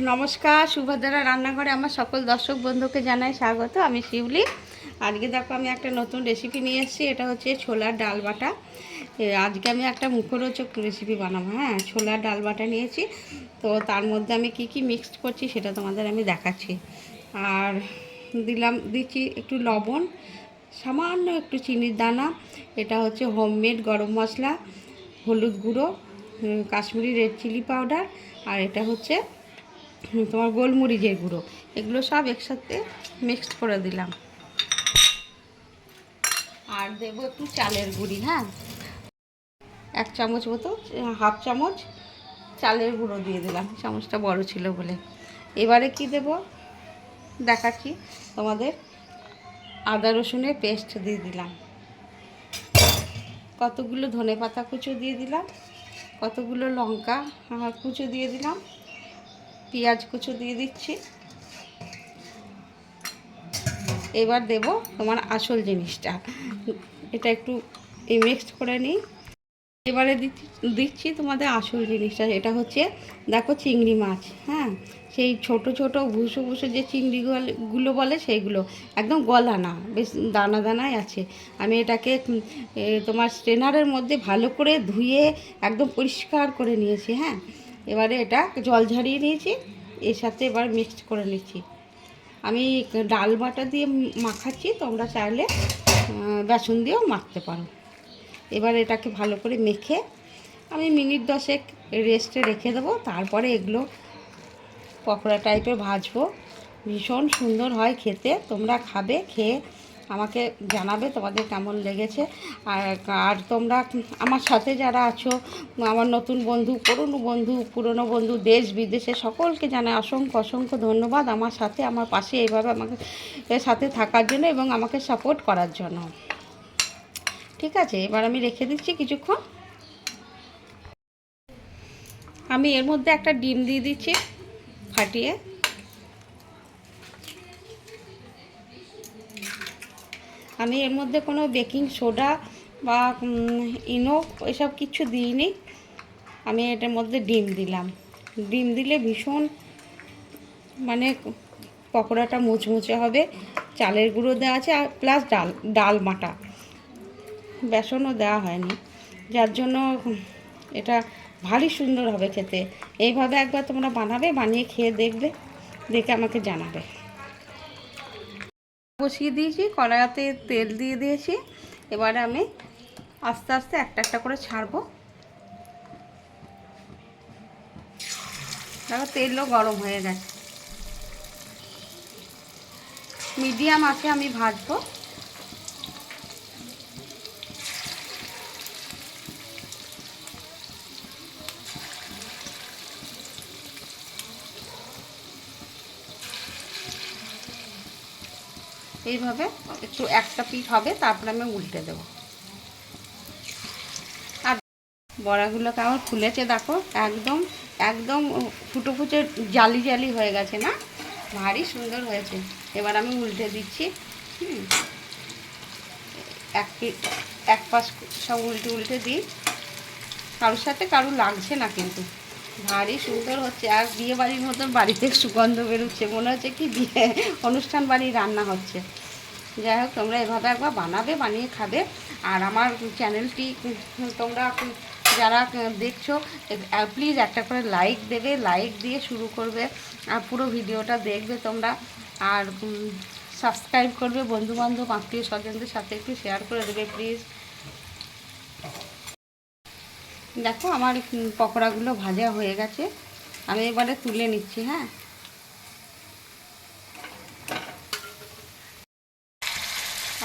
নমস্কার, সুভদ্রা রান্নাঘরে আমার সকল দর্শক বন্ধুকে জানাই স্বাগত। আমি শিউলি। আজকে দেখো আমি একটা নতুন রেসিপি নিয়ে এসেছি। এটা হচ্ছে ছোলার ডাল বাটা। আজকে আমি একটা মুখরোচক রেসিপি বানাবো। হ্যাঁ, ছোলার ডাল বাটা নিয়েছি। তো তার মধ্যে আমি কি মিক্সড করছি সেটা তোমাদের আমি দেখাচ্ছি। আর দিচ্ছি একটু লবণ, সামান্য একটু চিনির দানা। এটা হচ্ছে হোমমেড গরম মশলা, হলুদ গুঁড়ো, কাশ্মীরি রেড চিলি পাউডার, আর এটা হচ্ছে তোমার গোলমরিচের গুঁড়ো। এগুলো সব একসাথে মিক্সড করে দিলাম। আর দেবো একটু চালের গুঁড়ি। হ্যাঁ, 1 চামচ মতো, হাফ চামচ চালের গুঁড়ো দিয়ে দিলাম, চামচটা বড় ছিল বলে। এবারে কি দেব দেখাচ্ছি তোমাদের। আদা রসুনের পেস্ট দিয়ে দিলাম, কতগুলো ধনেপাতা কুচো দিয়ে দিলাম, কতগুলো লঙ্কা কুচো দিয়ে দিলাম, পেঁয়াজ কুচো দিয়ে দিচ্ছি। এবার দেব তোমার আসল জিনিসটা, এটা একটু মিক্সড করে নিই। এবারে দিচ্ছি তোমাদের আসল জিনিসটা, এটা হচ্ছে দেখো চিংড়ি মাছ। হ্যাঁ, সেই ছোট ছোট ভুসো ভুসো যে চিংড়িগুলো বলে সেইগুলো, একদম গলা না, বেশ দানা দানায় আছে। আমি এটাকে তোমার স্ট্রেনারের মধ্যে ভালো করে ধুয়ে একদম পরিষ্কার করে নিয়েছি। হ্যাঁ, এবারে এটা জল ঝারিয়ে নিয়েছি, এর সাথে এবার মিক্সড করে নিচ্ছি। আমি ডাল বাটা দিয়ে মাখাচ্ছি, তোমরা চাইলে বেসন দিয়েও মাখতে পারো। এবার এটাকে ভালো করে মেখে আমি মিনিট 10 রেস্টে রেখে দেবো। তারপরে এগুলো পকোড়া টাইপের ভাজবো। ভীষণ সুন্দর হয় খেতে, তোমরা খাবে, খেয়ে আমাকে জানাবে তোমাদের কেমন লেগেছে। আর তোমরা আমার সাথে যারা আছো, আমার নতুন বন্ধু, পুরনো বন্ধু, দেশ বিদেশে সকলকে জানাই অসংখ্য অসংখ্য ধন্যবাদ আমার সাথে, আমার পাশে এইভাবে আমাকে সাথে থাকার জন্য এবং আমাকে সাপোর্ট করার জন্য। ঠিক আছে, এবার আমি রেখে দিচ্ছি কিছুক্ষণ। আমি এর মধ্যে একটা ডিম দিয়ে দিচ্ছি ফাটিয়ে। আমি এর মধ্যে কোনো বেকিং সোডা বা ইনো এসব কিছু দিইনি। আমি এটার মধ্যে ডিম দিলাম। ডিম দিলে ভীষণ মানে পকোড়াটা মুচমুচে হবে। চালের গুঁড়ো দেওয়া আছে আর প্লাস ডাল বাটা, বেসনও দেওয়া হয়নি, যার জন্য এটা ভারী সুন্দর হবে খেতে। এইভাবে একবার তোমরা বানাবে, বানিয়ে খেয়ে দেখবে, দেখে আমাকে জানাবে। বসিয়ে দিয়েছি, কড়াইতে তেল দিয়ে দিয়েছি। এবারে আমি আস্তে আস্তে একটা একটা করে ছাড়বো। দেখো তেলও গরম হয়ে গেছে, মিডিয়াম আছে আমি ভাজবো। এইভাবে একটু একটা পিঠ হবে, তারপরে আমি উল্টে দেবো। আর বড়াগুলো কেমন ফুলেছে দেখো, একদম একদম ফুটো ফুটে জালি জালি হয়ে গেছে না, ভারী সুন্দর হয়েছে। এবার আমি উল্টে দিচ্ছি। এক পাশ সব উল্টে উল্টে দিই। কারোর সাথে কারোর লাগছে না, কিন্তু ভারী সুন্দর হচ্ছে। আর বিয়ে বাড়ির মতন বাড়িতে সুগন্ধ বেরোচ্ছে, মনে হচ্ছে কি বিয়ে অনুষ্ঠান বাড়ির রান্না হচ্ছে। যাই হোক, তোমরা এভাবে একবার বানাবে, বানিয়ে খাবে। আর আমার চ্যানেলটি তোমরা যারা দেখছো প্লিজ একটা করে লাইক দেবে, লাইক দিয়ে শুরু করবে, আর পুরো ভিডিওটা দেখবে তোমরা। আর সাবস্ক্রাইব করবে, বন্ধুবান্ধব আত্মীয় স্বজনদের সাথে একটু শেয়ার করে দেবে প্লিজ। দেখো আমার পকোড়াগুলো ভাজা হয়ে গেছে, আমি এবারে তুলে নিচ্ছি। হ্যাঁ,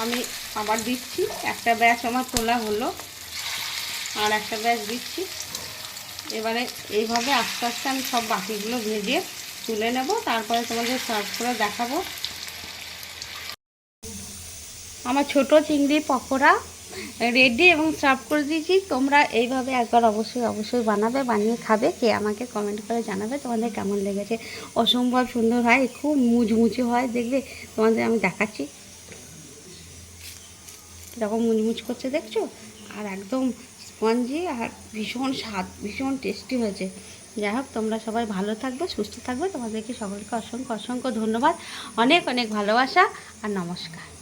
আমি আবার দিচ্ছি, একটা ব্যাচ আমার তোলা হলো, আর একটা ব্যাচ দিচ্ছি। এবারে এইভাবে আস্তে আস্তে আমি সব বাকিগুলো ভেজে তুলে নেব, তারপরে তোমাদের সার্ভ করে দেখাবো। আমার ছোট চিংড়ি পকোড়া রেডি এবং সার্ভ করে দিয়েছি। তোমরা এইভাবে একবার অবশ্যই অবশ্যই বানাবে, বানিয়ে খাবে, কে আমাকে কমেন্ট করে জানাবে তোমাদের কেমন লেগেছে। অসম্ভব সুন্দর হয়, খুব মুচমুচে হয়, দেখবে তোমাদের আমি দেখাচ্ছি কীরকম মুচমুচ করছে, দেখছো? আর একদম স্পঞ্জি আর ভীষণ স্বাদ, ভীষণ টেস্টি হয়েছে। যাই হোক, তোমরা সবাই ভালো থাকবে, সুস্থ থাকবে। তোমাদেরকে সকলকে অসংখ্য অসংখ্য ধন্যবাদ, অনেক অনেক ভালোবাসা আর নমস্কার।